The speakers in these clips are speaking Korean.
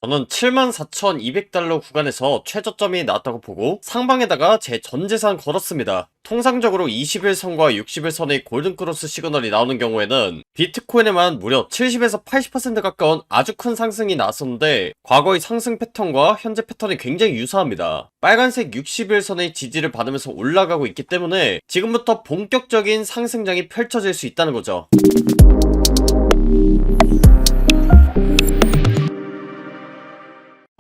저는 74,200달러 구간에서 최저점이 나왔다고 보고 상방에다가 제 전재산 걸었습니다. 통상적으로 20일선과 60일선의 골든크로스 시그널이 나오는 경우에는 비트코인에만 무려 70에서 80% 가까운 아주 큰 상승이 나왔었는데, 과거의 상승 패턴과 현재 패턴이 굉장히 유사합니다. 빨간색 60일선의 지지를 받으면서 올라가고 있기 때문에 지금부터 본격적인 상승장이 펼쳐질 수 있다는 거죠.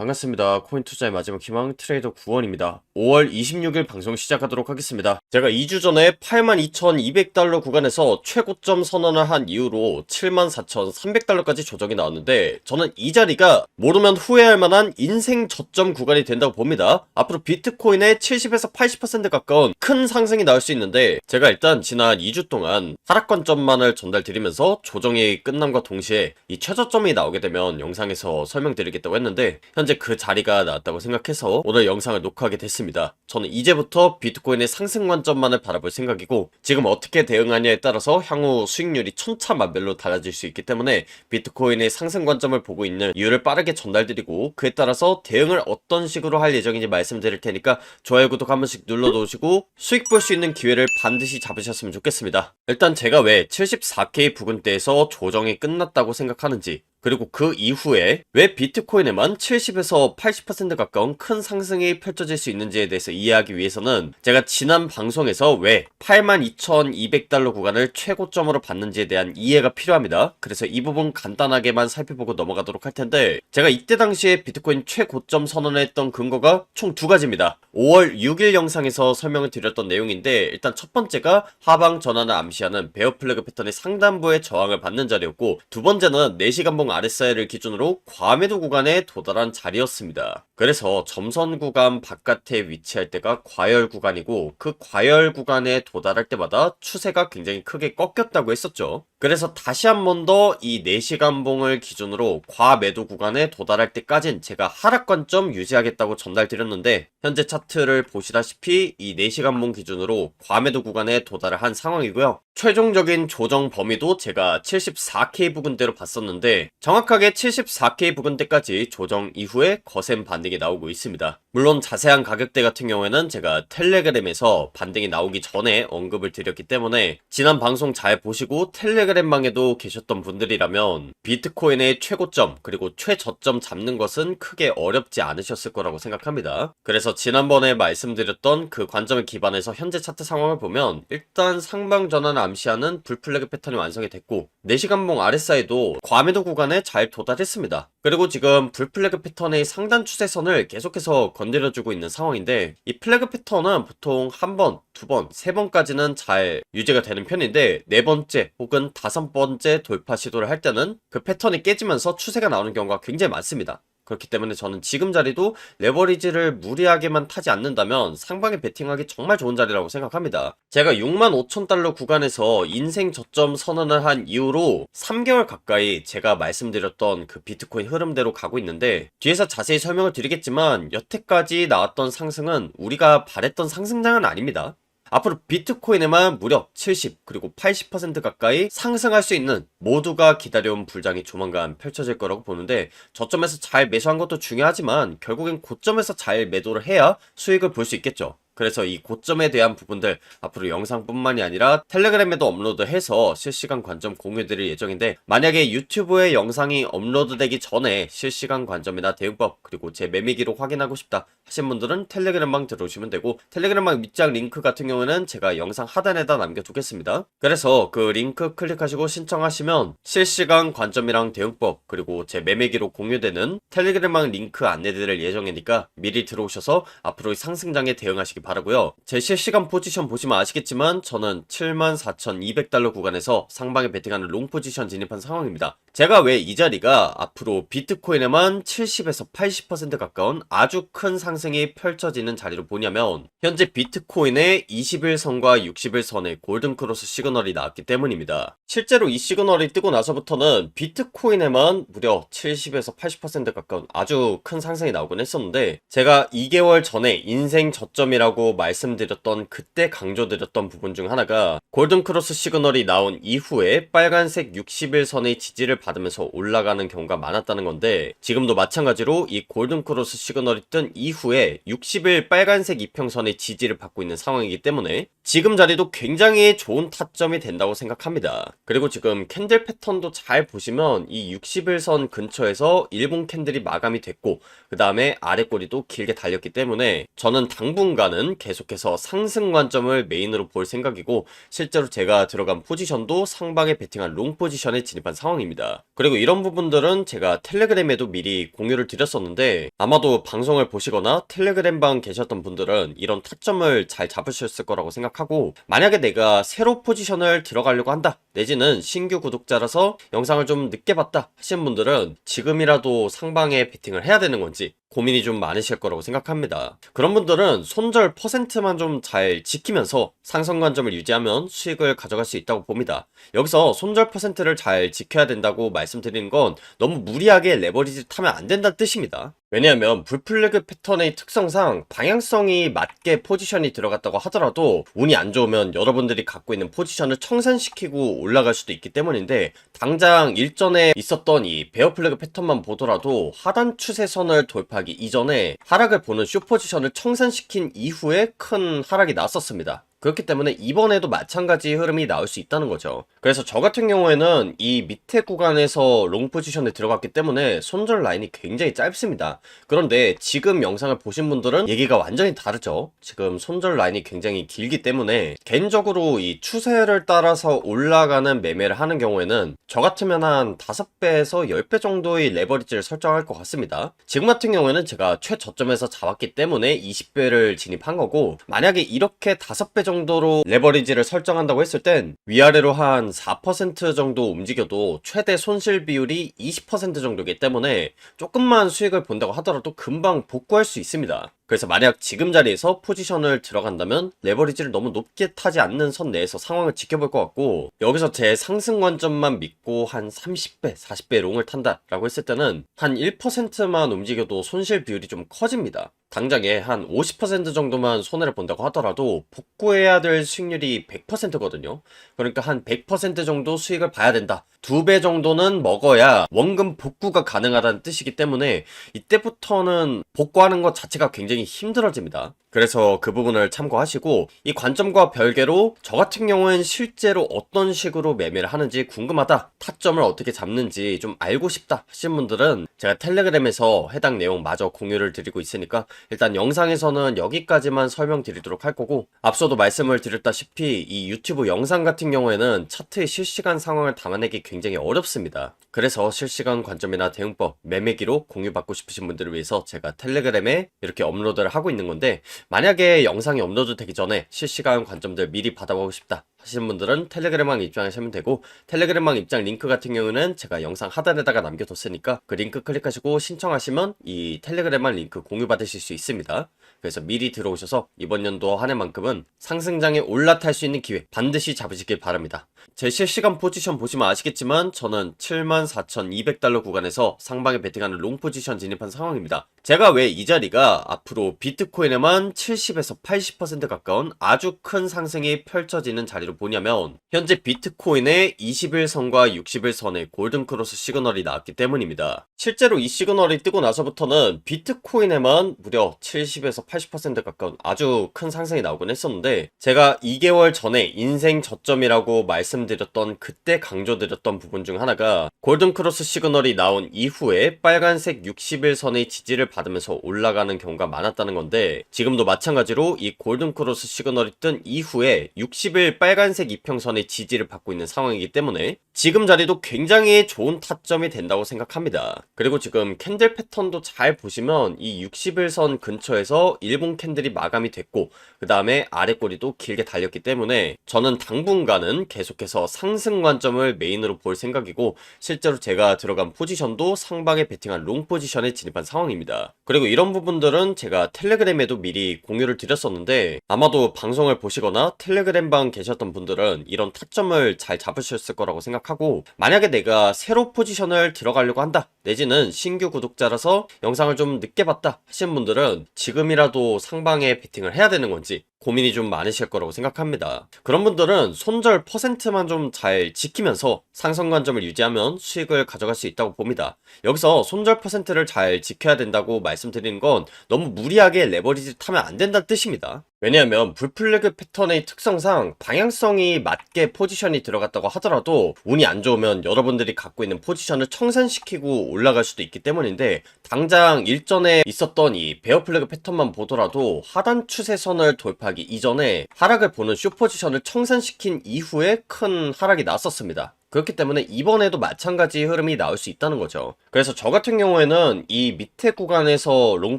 반갑습니다. 코인 투자의 마지막 희망 트레이더 구원입니다. 5월 26일 방송 시작하도록 하겠습니다. 제가 2주 전에 82,200달러 구간에서 최고점 선언을 한 이후로 74,300달러까지 조정이 나왔는데, 저는 이 자리가 모르면 후회할 만한 인생 저점 구간이 된다고 봅니다. 앞으로 비트코인의 70에서 80% 가까운 큰 상승이 나올 수 있는데, 제가 일단 지난 2주 동안 하락관점만을 전달드리면서 조정이 끝남과 동시에 이 최저점이 나오게 되면 영상에서 설명드리겠다고 했는데, 현재 그 자리가 나왔다고 생각해서 오늘 영상을 녹화하게 됐습니다. 저는 이제부터 비트코인의 상승 관점만을 바라볼 생각이고, 지금 어떻게 대응하냐에 따라서 향후 수익률이 천차만별로 달라질 수 있기 때문에 비트코인의 상승 관점을 보고 있는 이유를 빠르게 전달드리고, 그에 따라서 대응을 어떤 식으로 할 예정인지 말씀드릴 테니까 좋아요, 구독 한 번씩 눌러놓으시고 수익 볼 수 있는 기회를 반드시 잡으셨으면 좋겠습니다. 일단 제가 왜 74K 부근대에서 조정이 끝났다고 생각하는지, 그리고 그 이후에 왜 비트코인에만 70에서 80% 가까운 큰 상승이 펼쳐질 수 있는지에 대해서 이해하기 위해서는, 제가 지난 방송에서 왜 82,200달러 구간을 최고점으로 봤는지에 대한 이해가 필요합니다. 그래서 이 부분 간단하게만 살펴보고 넘어가도록 할 텐데, 제가 이때 당시에 비트코인 최고점 선언을 했던 근거가 총 두 가지입니다. 5월 6일 영상에서 설명을 드렸던 내용인데, 일단 첫 번째가 하방 전환을 암시하는 베어 플래그 패턴의 상단부의 저항을 받는 자리였고, 두 번째는 4시간 봉 RSI를 기준으로 과매도 구간에 도달한 자리였습니다. 그래서 점선 구간 바깥에 위치할 때가 과열 구간이고, 그 과열 구간에 도달할 때마다 추세가 굉장히 크게 꺾였다고 했었죠. 그래서 다시 한 번 더 이 4시간 봉을 기준으로 과매도 구간에 도달할 때까진 제가 하락 관점 유지하겠다고 전달드렸는데, 현재 차트를 보시다시피 이 4시간 봉 기준으로 과매도 구간에 도달을 한 상황이고요. 최종적인 조정 범위도 제가 74K 부근대로 봤었는데, 정확하게 74K 부근대까지 조정 이후에 거센 반등이 나오고 있습니다. 물론 자세한 가격대 같은 경우에는 제가 텔레그램에서 반등이 나오기 전에 언급을 드렸기 때문에 지난 방송 잘 보시고 텔레그램방에도 계셨던 분들이라면 비트코인의 최고점 그리고 최저점 잡는 것은 크게 어렵지 않으셨을 거라고 생각합니다. 그래서 지난번에 말씀드렸던 그 관점을 기반해서 현재 차트 상황을 보면, 일단 상방 전환을 암시하는 불플래그 패턴이 완성이 됐고, 4시간봉 RSI도 과매도 구간에 잘 도달했습니다. 그리고 지금 불플래그 패턴의 상단 추세선을 계속해서 건드려주고 있는 상황인데, 이 플래그 패턴은 보통 한 번, 두 번, 세 번까지는 잘 유지가 되는 편인데, 네 번째 혹은 다섯 번째 돌파 시도를 할 때는 그 패턴이 깨지면서 추세가 나오는 경우가 굉장히 많습니다. 그렇기 때문에 저는 지금 자리도 레버리지를 무리하게만 타지 않는다면 상방에 베팅하기 정말 좋은 자리라고 생각합니다. 제가 65,000달러 구간에서 인생 저점 선언을 한 이후로 3개월 가까이 제가 말씀드렸던 그 비트코인 흐름대로 가고 있는데, 뒤에서 자세히 설명을 드리겠지만 여태까지 나왔던 상승은 우리가 바랬던 상승장은 아닙니다. 앞으로 비트코인에만 무려 70 그리고 80% 가까이 상승할 수 있는, 모두가 기다려온 불장이 조만간 펼쳐질 거라고 보는데, 저점에서 잘 매수한 것도 중요하지만 결국엔 고점에서 잘 매도를 해야 수익을 볼 수 있겠죠. 그래서 이 고점에 대한 부분들 앞으로 영상뿐만이 아니라 텔레그램에도 업로드해서 실시간 관점 공유드릴 예정인데, 만약에 유튜브에 영상이 업로드되기 전에 실시간 관점이나 대응법 그리고 제 매매기로 확인하고 싶다 하신 분들은 텔레그램방 들어오시면 되고, 텔레그램방 밑장 링크 같은 경우는 제가 영상 하단에다 남겨두겠습니다. 그래서 그 링크 클릭하시고 신청하시면 실시간 관점이랑 대응법 그리고 제 매매기로 공유되는 텔레그램방 링크 안내드릴 예정이니까 미리 들어오셔서 앞으로의 상승장에 대응하시기 바라고요. 제 실시간 포지션 보시면 아시겠지만 저는 74,200달러 구간에서 상방에 베팅하는 롱 포지션 진입한 상황입니다. 제가 왜 이 자리가 앞으로 비트코인에만 70에서 80% 가까운 아주 큰 상승이 펼쳐지는 자리로 보냐면, 현재 비트코인의 21선과 61선의 골든크로스 시그널이 나왔기 때문입니다. 실제로 이 시그널이 뜨고 나서부터는 비트코인에만 무려 70에서 80% 가까운 아주 큰 상승이 나오곤 했었는데, 제가 2개월 전에 인생 저점이라고 타점이라고 말씀드렸던 그때 강조드렸던 부분 중 하나가 골든크로스 시그널이 나온 이후에 빨간색 60일선의 지지를 받으면서 올라가는 경우가 많았다는 건데, 지금도 마찬가지로 이 골든크로스 시그널이 뜬 이후에 60일 빨간색 이평선의 지지를 받고 있는 상황이기 때문에 지금 자리도 굉장히 좋은 타점이 된다고 생각합니다. 그리고 지금 캔들 패턴도 잘 보시면 이 60일선 근처에서 일본 캔들이 마감이 됐고, 그 다음에 아래 꼬리도 길게 달렸기 때문에 저는 당분간은 계속해서 상승 관점을 메인으로 볼 생각이고, 실제로 제가 들어간 포지션도 상방에 베팅한 롱 포지션에 진입한 상황입니다. 그리고 이런 부분들은 제가 텔레그램에도 미리 공유를 드렸었는데, 아마도 방송을 보시거나 텔레그램방 계셨던 분들은 이런 타점을 잘 잡으셨을 거라고 생각하고, 만약에 내가 새로 포지션을 들어가려고 한다, 내지는 신규 구독자라서 영상을 좀 늦게 봤다 하시는 분들은 지금이라도 상방에 베팅을 해야 되는 건지 고민이 좀 많으실 거라고 생각합니다. 그런 분들은 손절 퍼센트만 좀 잘 지키면서 상승 관점을 유지하면 수익을 가져갈 수 있다고 봅니다. 여기서 손절 퍼센트를 잘 지켜야 된다고 말씀드리는 건 너무 무리하게 레버리지를 타면 안 된다는 뜻입니다. 왜냐하면 불플래그 패턴의 특성상 방향성이 맞게 포지션이 들어갔다고 하더라도 운이 안 좋으면 여러분들이 갖고 있는 포지션을 청산시키고 올라갈 수도 있기 때문인데, 당장 일전에 있었던 이 베어 플래그 패턴만 보더라도 하단 추세선을 돌파하기 이전에 하락을 보는 숏 포지션을 청산시킨 이후에 큰 하락이 났었습니다. 그렇기 때문에 이번에도 마찬가지 흐름이 나올 수 있다는 거죠. 그래서 저 같은 경우에는 이 밑에 구간에서 롱 포지션에 들어갔기 때문에 손절 라인이 굉장히 짧습니다. 그런데 지금 영상을 보신 분들은 얘기가 완전히 다르죠. 지금 손절 라인이 굉장히 길기 때문에 개인적으로 이 추세를 따라서 올라가는 매매를 하는 경우에는 저 같으면 한 5배에서 10배 정도의 레버리지를 설정할 것 같습니다. 지금 같은 경우에는 제가 최저점에서 잡았기 때문에 20배를 진입한 거고, 만약에 이렇게 5배 정도로 레버리지를 설정한다고 했을 땐 위아래로 한 4% 정도 움직여도 최대 손실 비율이 20% 정도이기 때문에 조금만 수익을 본다고 하더라도 금방 복구할 수 있습니다. 그래서 만약 지금 자리에서 포지션을 들어간다면 레버리지를 너무 높게 타지 않는 선 내에서 상황을 지켜볼 것 같고, 여기서 제 상승 관점만 믿고 한 30배, 40배 롱을 탄다 라고 했을 때는 한 1%만 움직여도 손실 비율이 좀 커집니다. 당장에 한 50% 정도만 손해를 본다고 하더라도 복구해야 될 수익률이 100%거든요. 그러니까 한 100% 정도 수익을 봐야 된다. 2배 정도는 먹어야 원금 복구가 가능하다는 뜻이기 때문에 이때부터는 복구하는 것 자체가 굉장히 힘들어집니다. 그래서 그 부분을 참고하시고, 이 관점과 별개로 저 같은 경우엔 실제로 어떤 식으로 매매를 하는지 궁금하다, 타점을 어떻게 잡는지 좀 알고 싶다 하신 분들은 제가 텔레그램에서 해당 내용 마저 공유를 드리고 있으니까 일단 영상에서는 여기까지만 설명드리도록 할 거고, 앞서도 말씀을 드렸다시피 이 유튜브 영상 같은 경우에는 차트의 실시간 상황을 담아내기 굉장히 어렵습니다. 그래서 실시간 관점이나 대응법, 매매기로 공유받고 싶으신 분들을 위해서 제가 텔레그램에 이렇게 업로드를 하고 있는 건데, 만약에 영상이 업로드 되기 전에 실시간 관점들 미리 받아보고 싶다 하시는 분들은 텔레그램방 입장하시면 되고, 텔레그램방 입장 링크 같은 경우는 제가 영상 하단에다가 남겨뒀으니까 그 링크 클릭하시고 신청하시면 이 텔레그램방 링크 공유받으실 수 있습니다. 그래서 미리 들어오셔서 이번 연도 한 해만큼은 상승장에 올라탈 수 있는 기회 반드시 잡으시길 바랍니다. 제 실시간 포지션 보시면 아시겠지만 저는 74,200달러 구간에서 상방에 베팅하는 롱 포지션 진입한 상황입니다. 제가 왜 이 자리가 앞으로 비트코인에만 70에서 80% 가까운 아주 큰 상승이 펼쳐지는 자리로 보냐면, 현재 비트코인의 21선과 61선의 골든크로스 시그널이 나왔기 때문입니다. 실제로 이 시그널이 뜨고 나서부터는 비트코인에만 무려 70에서 80% 가까운 아주 큰 상승이 나오곤 했었는데, 제가 2개월 전에 인생 저점이라고 말씀드렸던 그때 강조드렸던 부분 중 하나가 골든크로스 시그널이 나온 이후에 빨간색 60일선의 지지를 받으면서 올라가는 경우가 많았다는 건데, 지금도 마찬가지로 이 골든크로스 시그널이 뜬 이후에 60일 빨간색 이평선의 지지를 받고 있는 상황이기 때문에 지금 자리도 굉장히 좋은 타점이 된다고 생각합니다. 그리고 지금 캔들 패턴도 잘 보시면 이 60일선 근처에서 일본 캔들이 마감이 됐고, 그 다음에 아래 꼬리도 길게 달렸기 때문에 저는 당분간은 계속해서 상승 관점을 메인으로 볼 생각이고, 실제로 제가 들어간 포지션도 상방에 베팅한 롱 포지션에 진입한 상황입니다. 그리고 이런 부분들은 제가 텔레그램에도 미리 공유를 드렸었는데, 아마도 방송을 보시거나 텔레그램방 계셨던 보셨던 분들은 이런 타점을 잘 잡으셨을 거라고 생각하고, 만약에 내가 새로 포지션을 들어가려고 한다, 내지는 신규 구독자라서 영상을 좀 늦게 봤다 하신 분들은 지금이라도 상방에 베팅을 해야 되는 건지 고민이 좀 많으실 거라고 생각합니다. 그런 분들은 손절 퍼센트만 좀 잘 지키면서 상승 관점을 유지하면 수익을 가져갈 수 있다고 봅니다. 여기서 손절 퍼센트를 잘 지켜야 된다고 말씀드리는 건 너무 무리하게 레버리지를 타면 안 된다는 뜻입니다. 왜냐하면 불플래그 패턴의 특성상 방향성이 맞게 포지션이 들어갔다고 하더라도 운이 안 좋으면 여러분들이 갖고 있는 포지션을 청산시키고 올라갈 수도 있기 때문인데, 당장 일전에 있었던 이 베어 플래그 패턴만 보더라도 하단 추세선을 돌파하기 이전에 하락을 보는 숏 포지션을 청산시킨 이후에 큰 하락이 났었습니다. 그렇기 때문에 이번에도 마찬가지 흐름이 나올 수 있다는 거죠. 그래서 저 같은 경우에는 이 밑에 구간에서 롱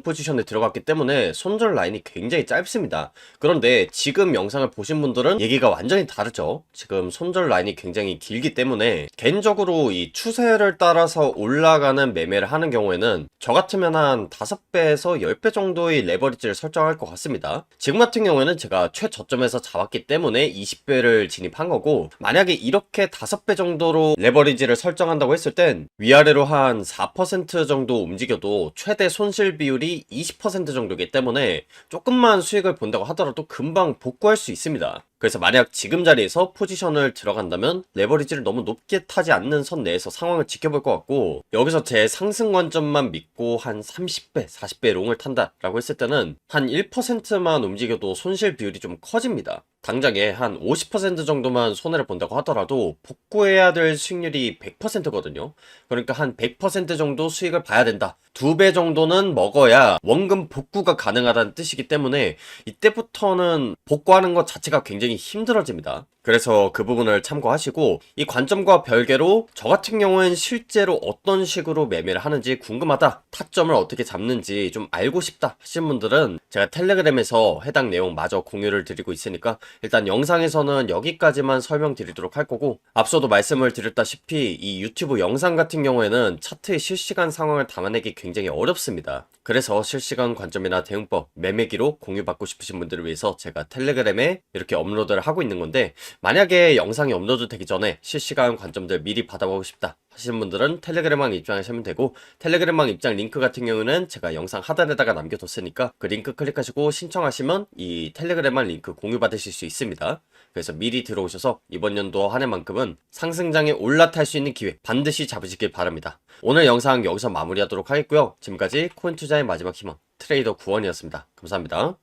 포지션에 들어갔기 때문에 손절 라인이 굉장히 짧습니다. 그런데 지금 영상을 보신 분들은 얘기가 완전히 다르죠. 지금 손절 라인이 굉장히 길기 때문에 개인적으로 이 추세를 따라서 올라가는 매매를 하는 경우에는 저 같으면 한 5배에서 10배 정도의 레버리지를 설정할 것 같습니다. 지금 같은 경우에는 제가 최저점에서 잡았기 때문에 20배를 진입한 거고, 만약에 이렇게 5배 정도로 레버리지를 설정한다고 했을 땐 위아래로 한 4% 정도 움직여도 최대 손실 비율이 20% 정도이기 때문에 조금만 수익을 본다고 하더라도 금방 복구할 수 있습니다. 그래서 만약 지금 자리에서 포지션을 들어간다면 레버리지를 너무 높게 타지 않는 선 내에서 상황을 지켜볼 것 같고, 여기서 제 상승 관점만 믿고 한 30배, 40배 롱을 탄다 라고 했을 때는 한 1%만 움직여도 손실 비율이 좀 커집니다. 당장에 한 50% 정도만 손해를 본다고 하더라도 복구해야 될 수익률이 100%거든요. 그러니까 한 100% 정도 수익을 봐야 된다. 2배 정도는 먹어야 원금 복구가 가능하다는 뜻이기 때문에 이때부터는 복구하는 것 자체가 굉장히 힘들어집니다. 그래서 그 부분을 참고하시고, 이 관점과 별개로 저 같은 경우엔 실제로 어떤 식으로 매매를 하는지 궁금하다, 타점을 어떻게 잡는지 좀 알고 싶다 하신 분들은 제가 텔레그램에서 해당 내용 마저 공유를 드리고 있으니까 일단 영상에서는 여기까지만 설명드리도록 할 거고, 앞서도 말씀을 드렸다시피 이 유튜브 영상 같은 경우에는 차트의 실시간 상황을 담아내기 굉장히 어렵습니다. 그래서 실시간 관점이나 대응법, 매매기로 공유받고 싶으신 분들을 위해서 제가 텔레그램에 이렇게 업로드를 하고 있는 건데, 만약에 영상이 업로드 되기 전에 실시간 관점들 미리 받아보고 싶다 하시는 분들은 텔레그램망 입장하시면 되고, 텔레그램망 입장 링크 같은 경우는 제가 영상 하단에다가 남겨뒀으니까 그 링크 클릭하시고 신청하시면 이 텔레그램망 링크 공유받으실 수 있습니다. 그래서 미리 들어오셔서 이번 연도 한 해만큼은 상승장에 올라탈 수 있는 기회 반드시 잡으시길 바랍니다. 오늘 영상 여기서 마무리하도록 하겠고요. 지금까지 코인 투자의 마지막 희망 트레이더 구원이었습니다. 감사합니다.